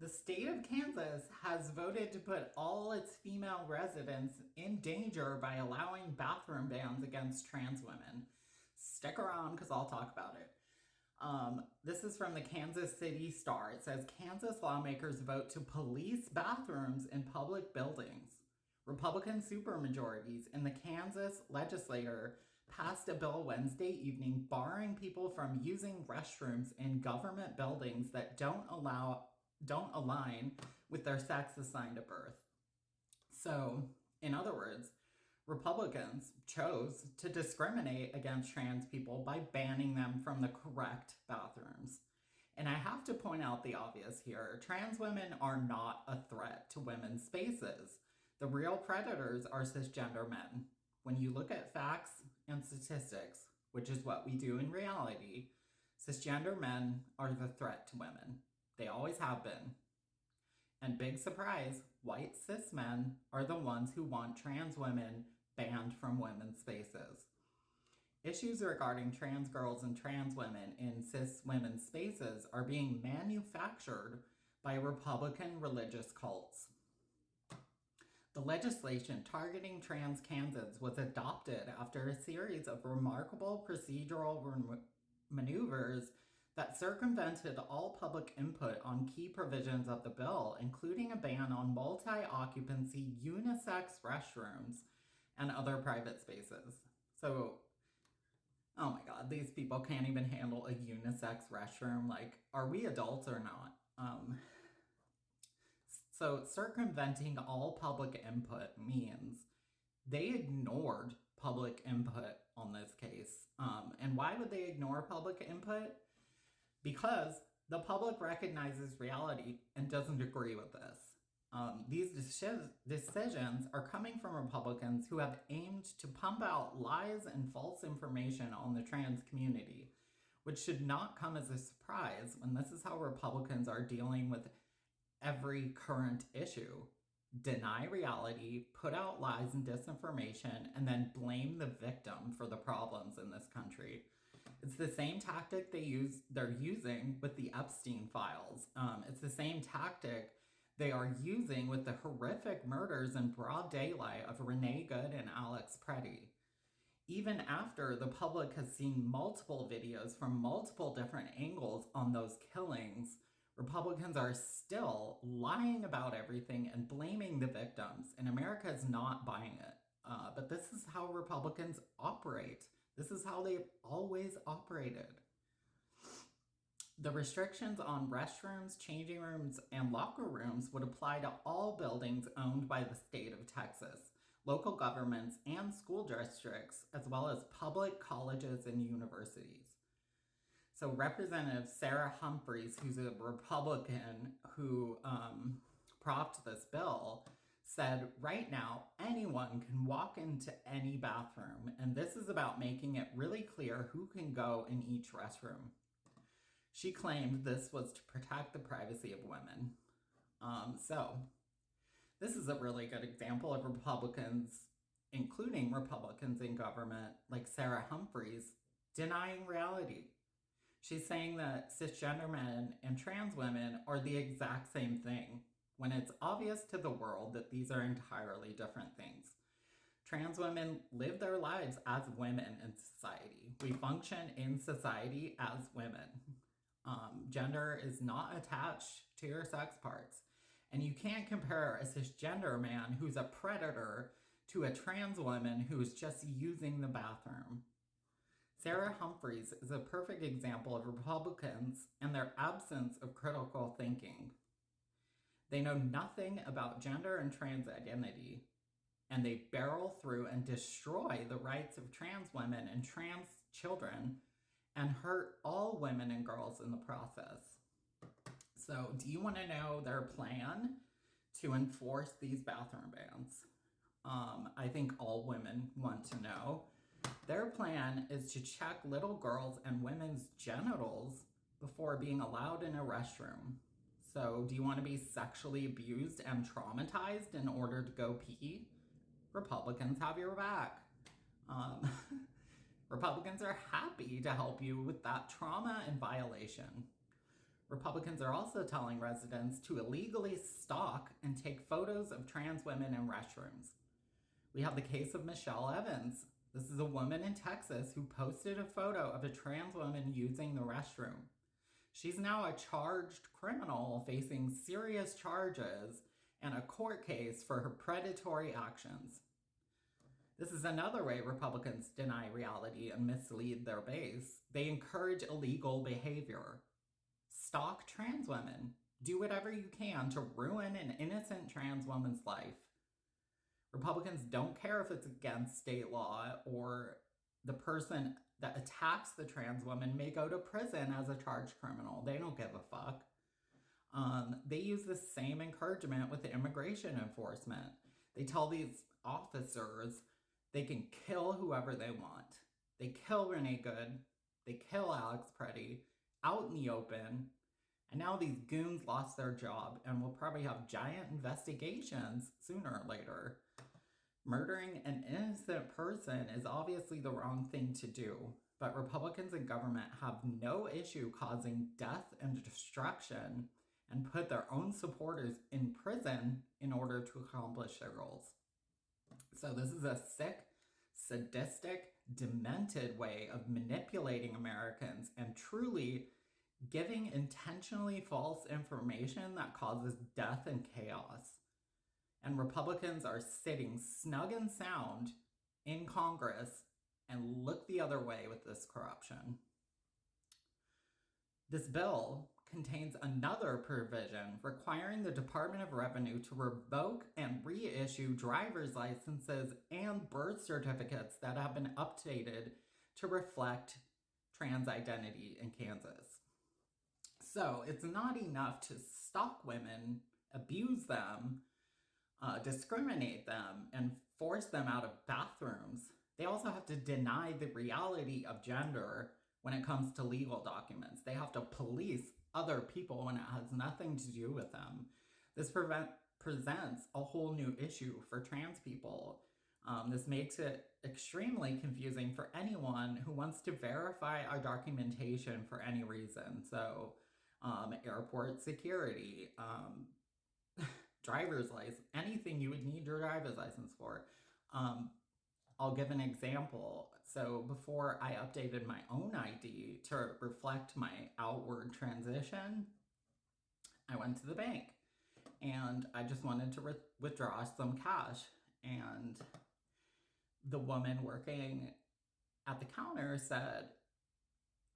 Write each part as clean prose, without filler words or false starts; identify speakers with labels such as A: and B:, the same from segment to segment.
A: The state of Kansas has voted to put all its female residents in danger by allowing bathroom bans against trans women. Stick around because I'll talk about it. This is from the Kansas City Star. It says Kansas lawmakers vote to police bathrooms in public buildings. Republican supermajorities in the Kansas legislature passed a bill Wednesday evening barring people from using restrooms in government buildings that don't align with their sex assigned at birth. So, in other words, Republicans chose to discriminate against trans people by banning them from the correct bathrooms. And I have to point out the obvious here. Trans women are not a threat to women's spaces. The real predators are cisgender men. When you look at facts and statistics, which is what we do in reality, cisgender men are the threat to women. They always have been. And big surprise, white cis men are the ones who want trans women banned from women's spaces. Issues regarding trans girls and trans women in cis women's spaces are being manufactured by Republican religious cults. The legislation targeting trans Kansans was adopted after a series of remarkable procedural maneuvers that circumvented all public input on key provisions of the bill, including a ban on multi-occupancy unisex restrooms and other private spaces. So, oh my God, these people can't even handle a unisex restroom. Like, are we adults or not? So circumventing all public input means they ignored public input on this case. And why would they ignore public input? Because the public recognizes reality and doesn't agree with this. These decisions are coming from Republicans who have aimed to pump out lies and false information on the trans community, which should not come as a surprise when this is how Republicans are dealing with every current issue. Deny reality, put out lies and disinformation, and then blame the victim for the problems in this country. It's the same tactic they're using with the Epstein files. It's the same tactic they are using with the horrific murders in broad daylight of Renee Good and Alex Preddy. Even after the public has seen multiple videos from multiple different angles on those killings, Republicans are still lying about everything and blaming the victims, and America is not buying it. But this is how Republicans operate. This is how they've always operated. The restrictions on restrooms, changing rooms, and locker rooms would apply to all buildings owned by the state of Texas, local governments, and school districts, as well as public colleges and universities. So Representative Sarah Humphreys, who's a Republican who propped this bill, said right now anyone can walk into any bathroom, and this is about making it really clear who can go in each restroom. She claimed this was to protect the privacy of women. So this is a really good example of Republicans, including Republicans in government like Sarah Humphreys, denying reality. She's saying that cisgender men and trans women are the exact same thing, when it's obvious to the world that these are entirely different things. Trans women live their lives as women in society. We function in society as women. Gender is not attached to your sex parts. And you can't compare a cisgender man who's a predator to a trans woman who's just using the bathroom. Sarah Humphreys is a perfect example of Republicans and their absence of critical thinking. They know nothing about gender and trans identity, and they barrel through and destroy the rights of trans women and trans children and hurt all women and girls in the process. So, do you want to know their plan to enforce these bathroom bans? I think all women want to know. Their plan is to check little girls' and women's genitals before being allowed in a restroom. So, do you want to be sexually abused and traumatized in order to go pee? Republicans have your back. Republicans are happy to help you with that trauma and violation. Republicans are also telling residents to illegally stalk and take photos of trans women in restrooms. We have the case of Michelle Evans. This is a woman in Texas who posted a photo of a trans woman using the restroom. She's now a charged criminal facing serious charges and a court case for her predatory actions. This is another way Republicans deny reality and mislead their base. They encourage illegal behavior. Stalk trans women. Do whatever you can to ruin an innocent trans woman's life. Republicans don't care if it's against state law, or the person that attacks the trans woman may go to prison as a charged criminal. They don't give a fuck. They use the same encouragement with the immigration enforcement. They tell these officers they can kill whoever they want. They kill Renee Good. They kill Alex Preddy out in the open. And now these goons lost their job and will probably have giant investigations sooner or later. Murdering an innocent person is obviously the wrong thing to do, but Republicans in government have no issue causing death and destruction and put their own supporters in prison in order to accomplish their goals. So this is a sick, sadistic, demented way of manipulating Americans and truly giving intentionally false information that causes death and chaos. And Republicans are sitting snug and sound in Congress and look the other way with this corruption. This bill contains another provision requiring the Department of Revenue to revoke and reissue driver's licenses and birth certificates that have been updated to reflect trans identity in Kansas. So it's not enough to stalk women, abuse them, discriminate them, and force them out of bathrooms. They also have to deny the reality of gender when it comes to legal documents. They have to police other people when it has nothing to do with them. This presents a whole new issue for trans people. This makes it extremely confusing for anyone who wants to verify our documentation for any reason. So, airport security, driver's license, anything you would need your driver's license for. I'll give an example. So before I updated my own ID to reflect my outward transition, I went to the bank and I just wanted to withdraw some cash. And the woman working at the counter said,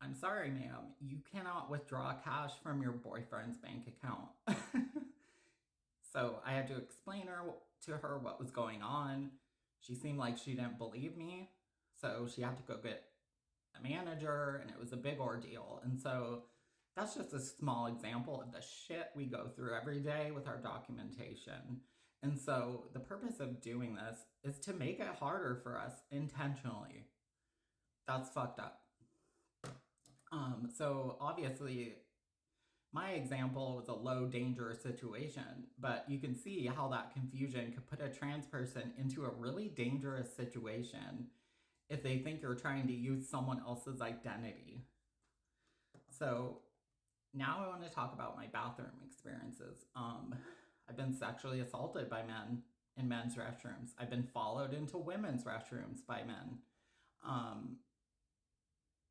A: "I'm sorry, ma'am, you cannot withdraw cash from your boyfriend's bank account." So I had to explain to her what was going on. She seemed like she didn't believe me. So she had to go get a manager, and it was a big ordeal. And so that's just a small example of the shit we go through every day with our documentation. And so the purpose of doing this is to make it harder for us intentionally. That's fucked up. So obviously, my example was a low danger situation, but you can see how that confusion could put a trans person into a really dangerous situation if they think you're trying to use someone else's identity. So now I want to talk about my bathroom experiences. I've been sexually assaulted by men in men's restrooms. I've been followed into women's restrooms by men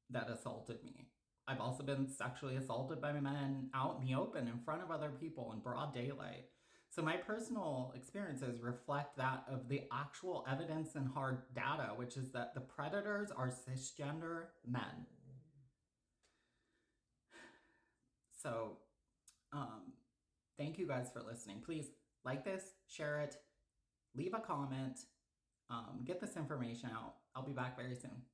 A: that assaulted me. I've also been sexually assaulted by men out in the open in front of other people in broad daylight. So my personal experiences reflect that of the actual evidence and hard data, which is that the predators are cisgender men. So thank you guys for listening. Please like this, share it, leave a comment, get this information out. I'll be back very soon.